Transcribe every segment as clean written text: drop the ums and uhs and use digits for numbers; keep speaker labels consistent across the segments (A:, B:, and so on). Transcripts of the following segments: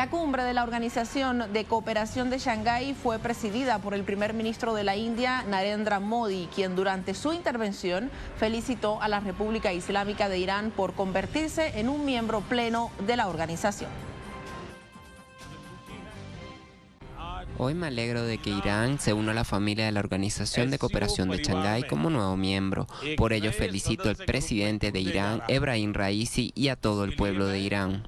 A: La cumbre de la Organización de Cooperación de Shanghái fue presidida por el primer ministro de la India, Narendra Modi, quien durante su intervención felicitó a la República Islámica de Irán por convertirse en un miembro pleno de la organización.
B: Hoy me alegro de que Irán se una a la familia de la Organización de Cooperación de Shanghái como nuevo miembro. Por ello felicito al presidente de Irán, Ebrahim Raisi, y a todo el pueblo de Irán.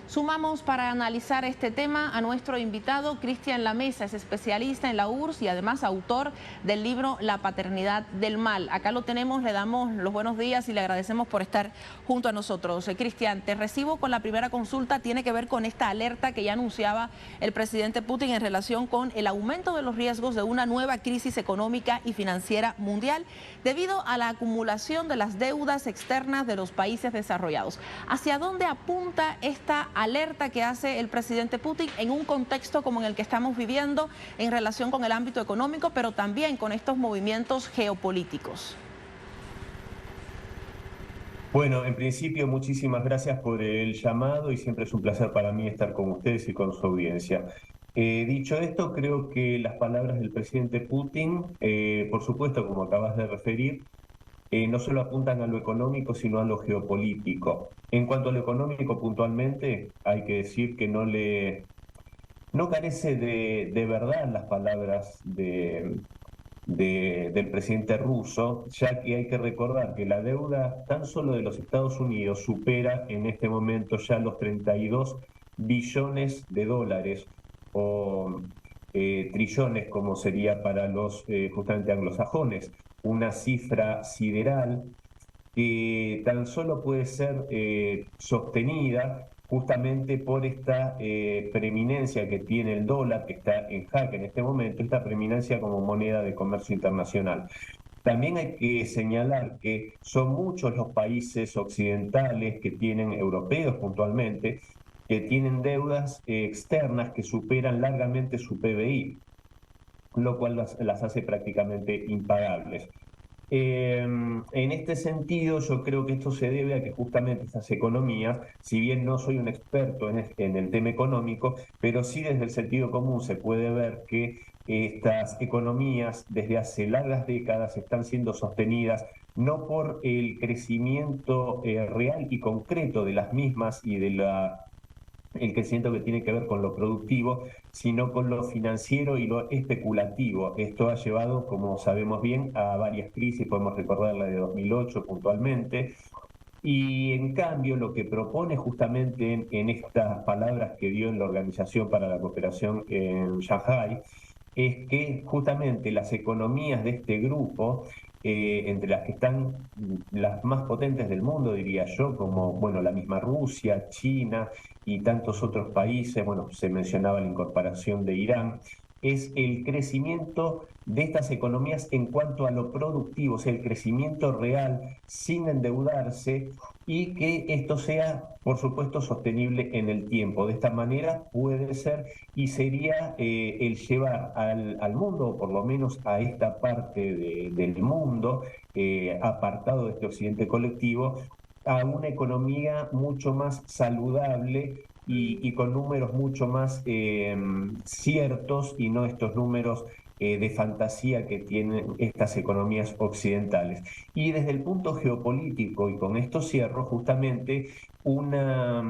A: Sumamos para analizar este tema a nuestro invitado, Cristian Lamesa, es especialista en la URSS y además autor del libro La paternidad del mal. Acá lo tenemos, le damos los buenos días y le agradecemos por estar junto a nosotros. Cristian, te recibo con la primera consulta, tiene que ver con esta alerta que ya anunciaba el presidente Putin en relación con el aumento de los riesgos de una nueva crisis económica y financiera mundial debido a la acumulación de las deudas externas de los países desarrollados. ¿Hacia dónde apunta esta alerta que hace el presidente Putin en un contexto como en el que estamos viviendo en relación con el ámbito económico, pero también con estos movimientos geopolíticos?
C: Bueno, en principio, muchísimas gracias por el llamado y siempre es un placer para mí estar con ustedes y con su audiencia. Dicho esto, creo que las palabras del presidente Putin, por supuesto, como acabas de referir, no solo apuntan a lo económico, sino a lo geopolítico. En cuanto a lo económico, puntualmente, hay que decir que no carece de verdad las palabras del presidente ruso, ya que hay que recordar que la deuda tan solo de los Estados Unidos supera en este momento ya los 32 billones de dólares, o trillones como sería para los justamente anglosajones, una cifra sideral que tan solo puede ser sostenida justamente por esta preeminencia que tiene el dólar, que está en jaque en este momento, esta preeminencia como moneda de comercio internacional. También hay que señalar que son muchos los países occidentales que tienen, europeos puntualmente, que tienen deudas externas que superan largamente su PBI, lo cual las hace prácticamente impagables. En este sentido, yo creo que esto se debe a que justamente estas economías, si bien no soy un experto en el tema económico, pero sí desde el sentido común se puede ver que estas economías desde hace largas décadas están siendo sostenidas no por el crecimiento real y concreto de las mismas y de el crecimiento que tiene que ver con lo productivo, sino con lo financiero y lo especulativo. Esto ha llevado, como sabemos bien, a varias crisis, podemos recordar la de 2008 puntualmente, y en cambio lo que propone justamente en estas palabras que dio en la Organización para la Cooperación en Shanghái, es que justamente las economías de este grupo, entre las que están las más potentes del mundo, diría yo, como bueno, la misma Rusia, China y tantos otros países, bueno, se mencionaba la incorporación de Irán, es el crecimiento de estas economías en cuanto a lo productivo, o sea, el crecimiento real sin endeudarse y que esto sea, por supuesto, sostenible en el tiempo. De esta manera puede ser y sería el llevar al mundo, o por lo menos a esta parte del mundo, apartado de este occidente colectivo, a una economía mucho más saludable y con números mucho más ciertos y no estos números de fantasía que tienen estas economías occidentales. Y desde el punto geopolítico, y con esto cierro, justamente una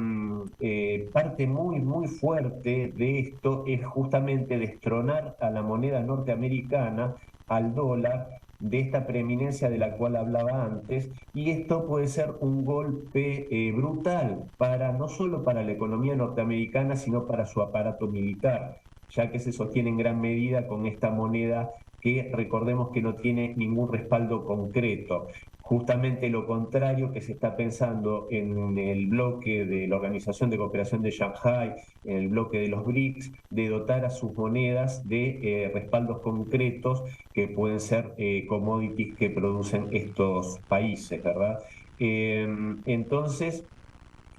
C: parte muy fuerte de esto es justamente destronar a la moneda norteamericana, al dólar, de esta preeminencia de la cual hablaba antes, y esto puede ser un golpe brutal para no solo para la economía norteamericana, sino para su aparato militar, ya que se sostiene en gran medida con esta moneda que recordemos que no tiene ningún respaldo concreto. Justamente lo contrario que se está pensando en el bloque de la Organización de Cooperación de Shanghái, en el bloque de los BRICS, de dotar a sus monedas de respaldos concretos que pueden ser commodities que producen estos países, ¿verdad? Entonces,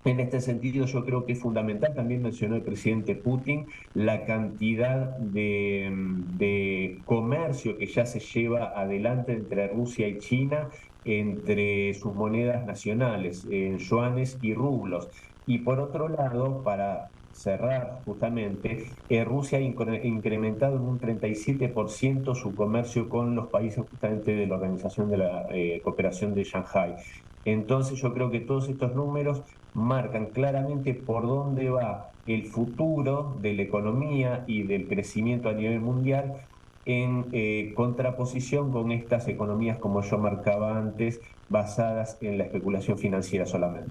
C: en este sentido, yo creo que es fundamental, también mencionó el presidente Putin, la cantidad de comercio que ya se lleva adelante entre Rusia y China, entre sus monedas nacionales, en yuanes y rublos. Y por otro lado, para cerrar justamente, Rusia ha incrementado en un 37% su comercio con los países justamente de la Organización de la Cooperación de Shanghái. Entonces yo creo que todos estos números marcan claramente por dónde va el futuro de la economía y del crecimiento a nivel mundial en contraposición con estas economías, como yo marcaba antes, basadas en la especulación financiera solamente.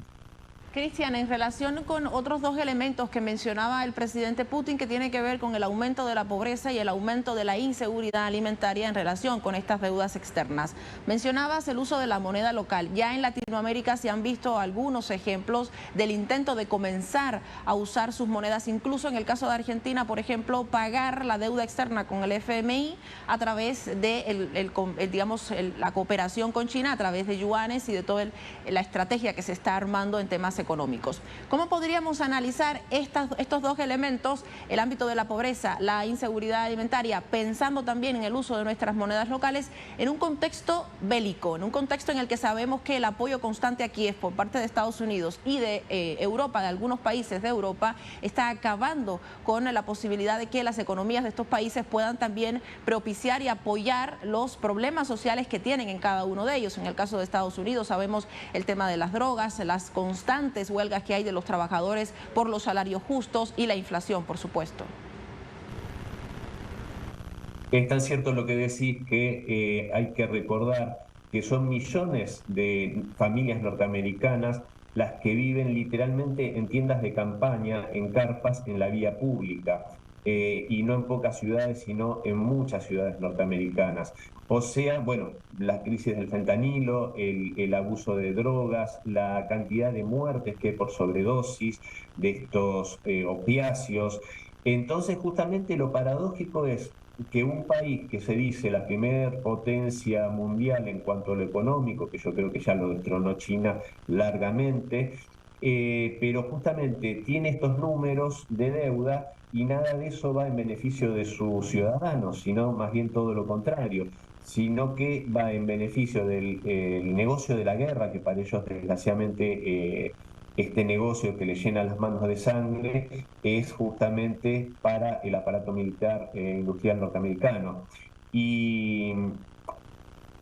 A: Cristian, en relación con otros dos elementos que mencionaba el presidente Putin, que tiene que ver con el aumento de la pobreza y el aumento de la inseguridad alimentaria en relación con estas deudas externas. Mencionabas el uso de la moneda local. Ya en Latinoamérica se han visto algunos ejemplos del intento de comenzar a usar sus monedas, incluso en el caso de Argentina, por ejemplo, pagar la deuda externa con el FMI a través de la cooperación con China, a través de yuanes y de toda la estrategia que se está armando en temas económicos. ¿Cómo podríamos analizar estos dos elementos, el ámbito de la pobreza, la inseguridad alimentaria, pensando también en el uso de nuestras monedas locales, en un contexto bélico, en un contexto en el que sabemos que el apoyo constante a Kiev por parte de Estados Unidos y de Europa, de algunos países de Europa, está acabando con la posibilidad de que las economías de estos países puedan también propiciar y apoyar los problemas sociales que tienen en cada uno de ellos? En el caso de Estados Unidos sabemos el tema de las drogas, las constantes huelgas que hay de los trabajadores por los salarios justos y la inflación, por supuesto.
C: Es tan cierto lo que decís que hay que recordar que son millones de familias norteamericanas las que viven literalmente en tiendas de campaña, en carpas, en la vía pública, y no en pocas ciudades, sino en muchas ciudades norteamericanas. O sea, bueno, la crisis del fentanilo, el abuso de drogas, la cantidad de muertes que hay por sobredosis de estos opiáceos. Entonces, justamente lo paradójico es que un país que se dice la primer potencia mundial en cuanto a lo económico, que yo creo que ya lo destronó China largamente, pero justamente tiene estos números de deuda y nada de eso va en beneficio de sus ciudadanos, sino más bien todo lo contrario, sino que va en beneficio del negocio de la guerra, que para ellos desgraciadamente este negocio que le llena las manos de sangre es justamente para el aparato militar industrial norteamericano. Y,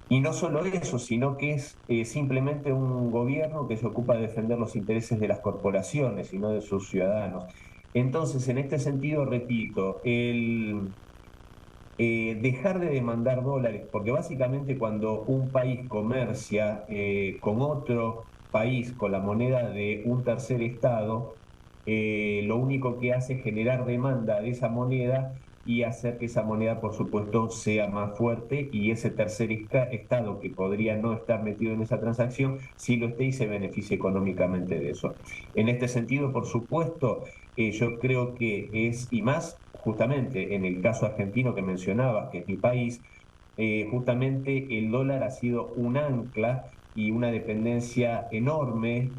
C: y no solo eso, sino que es simplemente un gobierno que se ocupa de defender los intereses de las corporaciones y no de sus ciudadanos. Entonces, en este sentido, repito, dejar de demandar dólares, porque básicamente cuando un país comercia con otro país con la moneda de un tercer estado, lo único que hace es generar demanda de esa moneda y hacer que esa moneda, por supuesto, sea más fuerte y ese tercer estado que podría no estar metido en esa transacción, sí lo esté y se beneficie económicamente de eso. En este sentido, por supuesto, yo creo que es, y más justamente en el caso argentino que mencionabas, que es mi país, justamente el dólar ha sido un ancla y una dependencia enorme,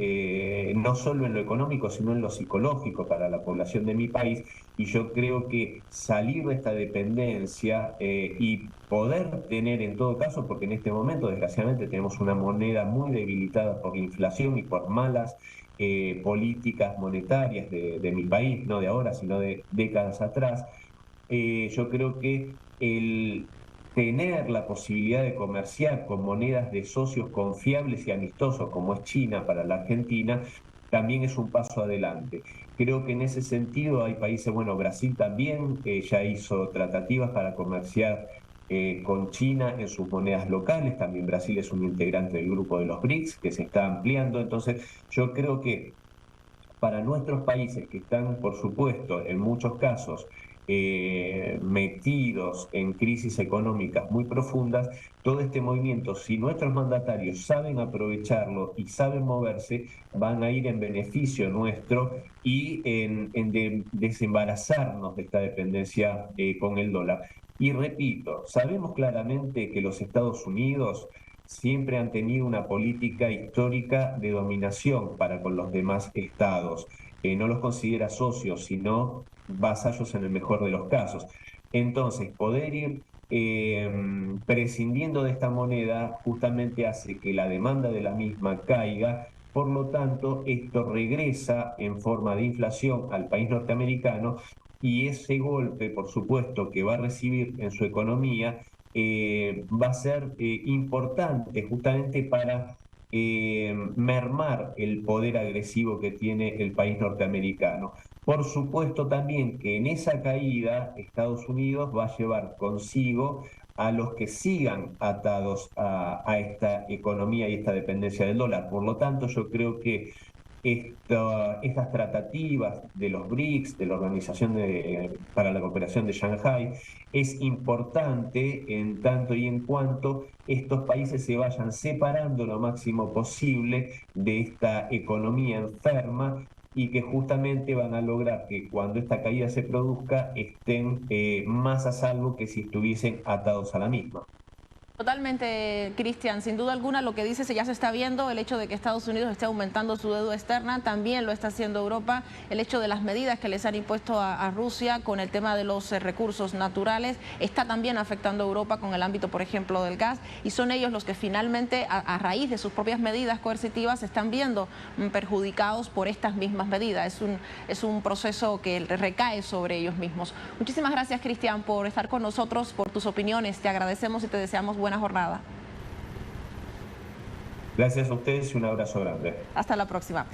C: no solo en lo económico, sino en lo psicológico para la población de mi país. Y yo creo que salir de esta dependencia y poder tener en todo caso, porque en este momento desgraciadamente tenemos una moneda muy debilitada por la inflación y por malas políticas monetarias de mi país, no de ahora, sino de décadas atrás, yo creo que el tener la posibilidad de comerciar con monedas de socios confiables y amistosos como es China para la Argentina, también es un paso adelante. Creo que en ese sentido hay países, bueno, Brasil también ya hizo tratativas para comerciar con China en sus monedas locales, también Brasil es un integrante del grupo de los BRICS que se está ampliando, entonces yo creo que para nuestros países que están, por supuesto, en muchos casos metidos en crisis económicas muy profundas, todo este movimiento, si nuestros mandatarios saben aprovecharlo y saben moverse, van a ir en beneficio nuestro y en desembarazarnos de esta dependencia con el dólar. Y repito, sabemos claramente que los Estados Unidos siempre han tenido una política histórica de dominación para con los demás estados. No los considera socios, sino vasallos en el mejor de los casos. Entonces, poder ir prescindiendo de esta moneda justamente hace que la demanda de la misma caiga Por lo tanto, esto regresa en forma de inflación al país norteamericano y ese golpe, por supuesto, que va a recibir en su economía va a ser importante justamente para mermar el poder agresivo que tiene el país norteamericano. Por supuesto también que en esa caída Estados Unidos va a llevar consigo a los que sigan atados a esta economía y esta dependencia del dólar. Por lo tanto, yo creo que estas tratativas de los BRICS, de la Organización para la Cooperación de Shanghái, es importante en tanto y en cuanto estos países se vayan separando lo máximo posible de esta economía enferma y que justamente van a lograr que cuando esta caída se produzca estén más a salvo que si estuviesen atados a la misma.
A: Totalmente, Cristian. Sin duda alguna lo que dices ya se está viendo, el hecho de que Estados Unidos esté aumentando su deuda externa, también lo está haciendo Europa, el hecho de las medidas que les han impuesto a Rusia con el tema de los recursos naturales, está también afectando a Europa con el ámbito, por ejemplo, del gas, y son ellos los que finalmente, a raíz de sus propias medidas coercitivas, se están viendo perjudicados por estas mismas medidas. Es un proceso que recae sobre ellos mismos. Muchísimas gracias, Cristian, por estar con nosotros, por tus opiniones. Te agradecemos y te deseamos buena jornada.
C: Gracias a ustedes y un abrazo grande.
A: Hasta la próxima.